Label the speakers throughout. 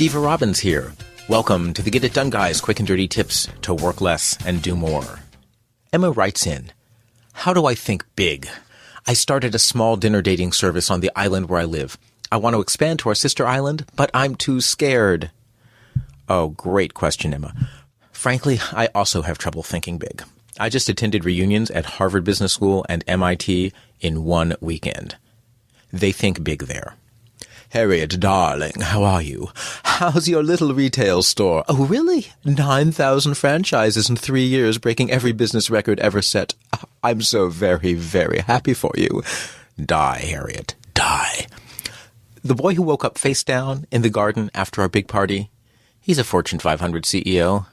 Speaker 1: Steve Robbins here. Welcome to the Get It Done Guys quick and dirty tips to work less and do more. Emma writes in, how do I think big? I started a small dinner dating service on the island where I live. I want to expand to our sister island, but I'm too scared. Oh, great question, Emma. Frankly, I also have trouble thinking big. I just attended reunions at Harvard Business School and MIT in one weekend. They think big there. Harriet, darling, how are you? How's your little retail store? Oh, really? 9,000 franchises in 3 years, breaking every business record ever set. I'm so very, very happy for you. Die, Harriet, die. The boy who woke up face down in the garden after our big party, he's a Fortune 500 CEO.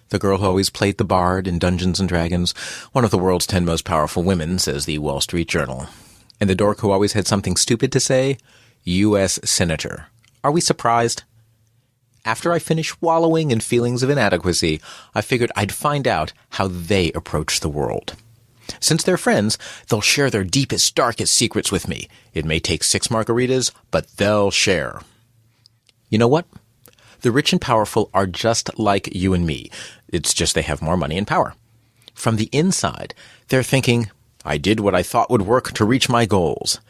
Speaker 1: The girl who always played the bard in Dungeons & Dragons, one of the world's 10 most powerful women, says the Wall Street Journal. And the dork who always had something stupid to say, U.S. Senator. Are we surprised? After I finished wallowing in feelings of inadequacy, I figured I'd find out how they approach the world. Since they're friends, they'll share their deepest, darkest secrets with me. It may take 6 margaritas, but they'll share. You know what? The rich and powerful are just like you and me. It's just they have more money and power. From the inside, they're thinking, I did what I thought would work to reach my goals.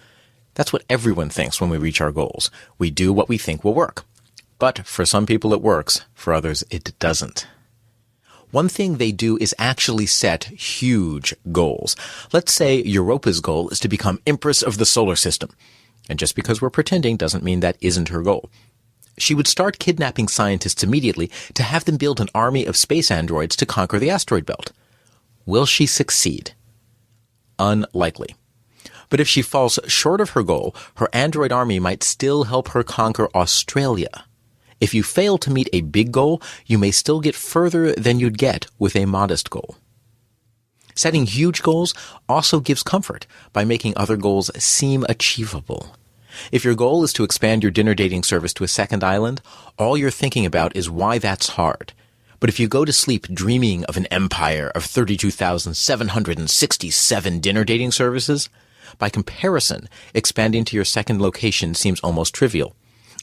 Speaker 1: That's what everyone thinks when we reach our goals. We do what we think will work. But for some people it works, for others it doesn't. One thing they do is actually set huge goals. Let's say Europa's goal is to become Empress of the solar system. And just because we're pretending doesn't mean that isn't her goal. She would start kidnapping scientists immediately to have them build an army of space androids to conquer the asteroid belt. Will she succeed? Unlikely. But if she falls short of her goal, her android army might still help her conquer Australia. If you fail to meet a big goal, you may still get further than you'd get with a modest goal. Setting huge goals also gives comfort by making other goals seem achievable. If your goal is to expand your dinner dating service to a second island, all you're thinking about is why that's hard. But if you go to sleep dreaming of an empire of 32,767 dinner dating services, by comparison, expanding to your second location seems almost trivial.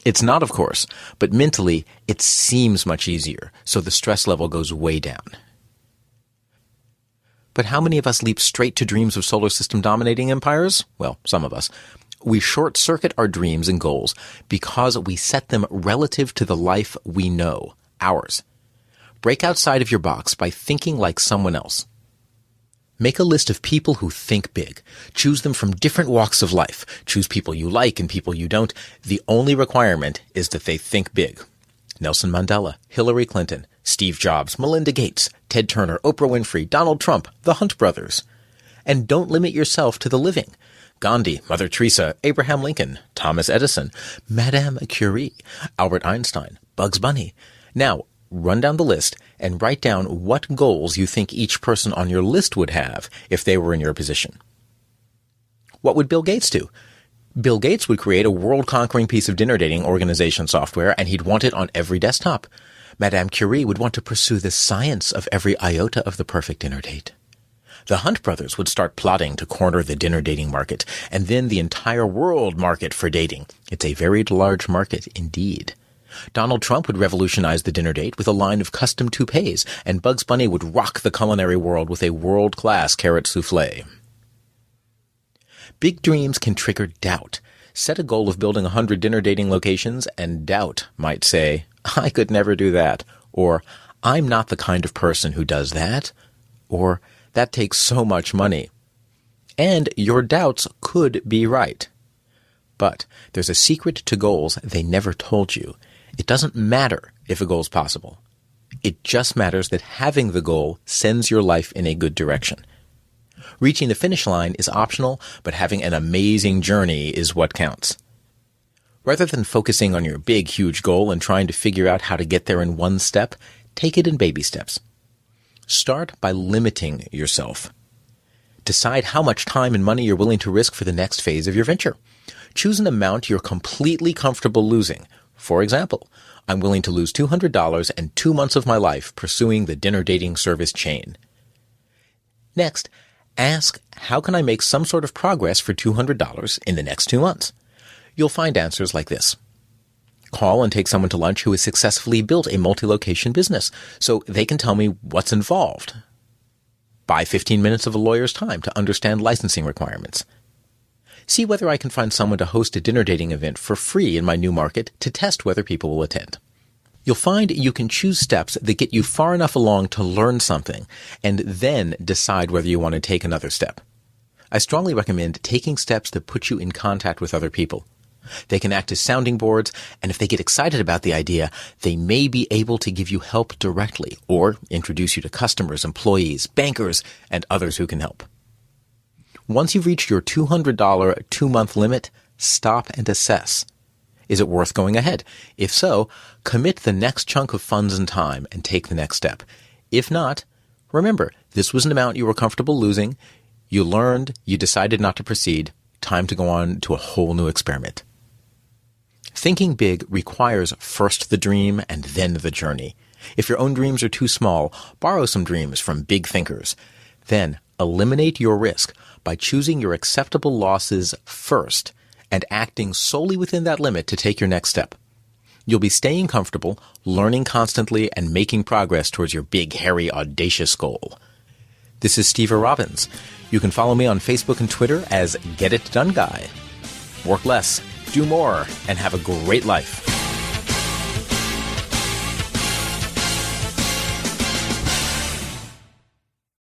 Speaker 1: It's not, of course, but mentally, it seems much easier, so the stress level goes way down. But how many of us leap straight to dreams of solar system dominating empires? Well, some of us. We short-circuit our dreams and goals because we set them relative to the life we know, ours. Break outside of your box by thinking like someone else. Make a list of people who think big. Choose them from different walks of life. Choose people you like and people you don't. The only requirement is that they think big. Nelson Mandela, Hillary Clinton, Steve Jobs, Melinda Gates, Ted Turner, Oprah Winfrey, Donald Trump, the Hunt brothers. And don't limit yourself to the living. Gandhi, Mother Teresa, Abraham Lincoln, Thomas Edison, Madame Curie, Albert Einstein, Bugs Bunny. Now, run down the list and write down what goals you think each person on your list would have if they were in your position. What would Bill Gates do? Bill Gates would create a world-conquering piece of dinner dating organization software, and he'd want it on every desktop. Madame Curie would want to pursue the science of every iota of the perfect dinner date. The Hunt brothers would start plotting to corner the dinner dating market, and then the entire world market for dating. It's a very large market indeed. Donald Trump would revolutionize the dinner date with a line of custom toupees, and Bugs Bunny would rock the culinary world with a world-class carrot souffle. Big dreams can trigger doubt. Set a goal of building 100 dinner dating locations, and doubt might say, I could never do that, or I'm not the kind of person who does that, or that takes so much money. And your doubts could be right. But there's a secret to goals they never told you. It doesn't matter if a goal is possible. It just matters that having the goal sends your life in a good direction. Reaching the finish line is optional, but having an amazing journey is what counts. Rather than focusing on your big, huge goal and trying to figure out how to get there in one step, take it in baby steps. Start by limiting yourself. Decide how much time and money you're willing to risk for the next phase of your venture. Choose an amount you're completely comfortable losing. For example, I'm willing to lose $200 and 2 months of my life pursuing the dinner dating service chain. Next, ask, how can I make some sort of progress for $200 in the next 2 months? You'll find answers like this. Call and take someone to lunch who has successfully built a multi-location business so they can tell me what's involved. Buy 15 minutes of a lawyer's time to understand licensing requirements. See whether I can find someone to host a dinner dating event for free in my new market to test whether people will attend. You'll find you can choose steps that get you far enough along to learn something and then decide whether you want to take another step. I strongly recommend taking steps that put you in contact with other people. They can act as sounding boards, and if they get excited about the idea, they may be able to give you help directly or introduce you to customers, employees, bankers, and others who can help. Once you've reached your $200 2-month limit, stop and assess. Is it worth going ahead? If so, commit the next chunk of funds and time and take the next step. If not, remember, this was an amount you were comfortable losing. You learned, you decided not to proceed. Time to go on to a whole new experiment. Thinking big requires first the dream and then the journey. If your own dreams are too small, borrow some dreams from big thinkers. Then eliminate your risk by choosing your acceptable losses first and acting solely within that limit to take your next step. You'll be staying comfortable, learning constantly, and making progress towards your big, hairy, audacious goal. This is Steve Robbins. You can follow me on Facebook and Twitter as Get It Done Guy. Work less, do more, and have a great life.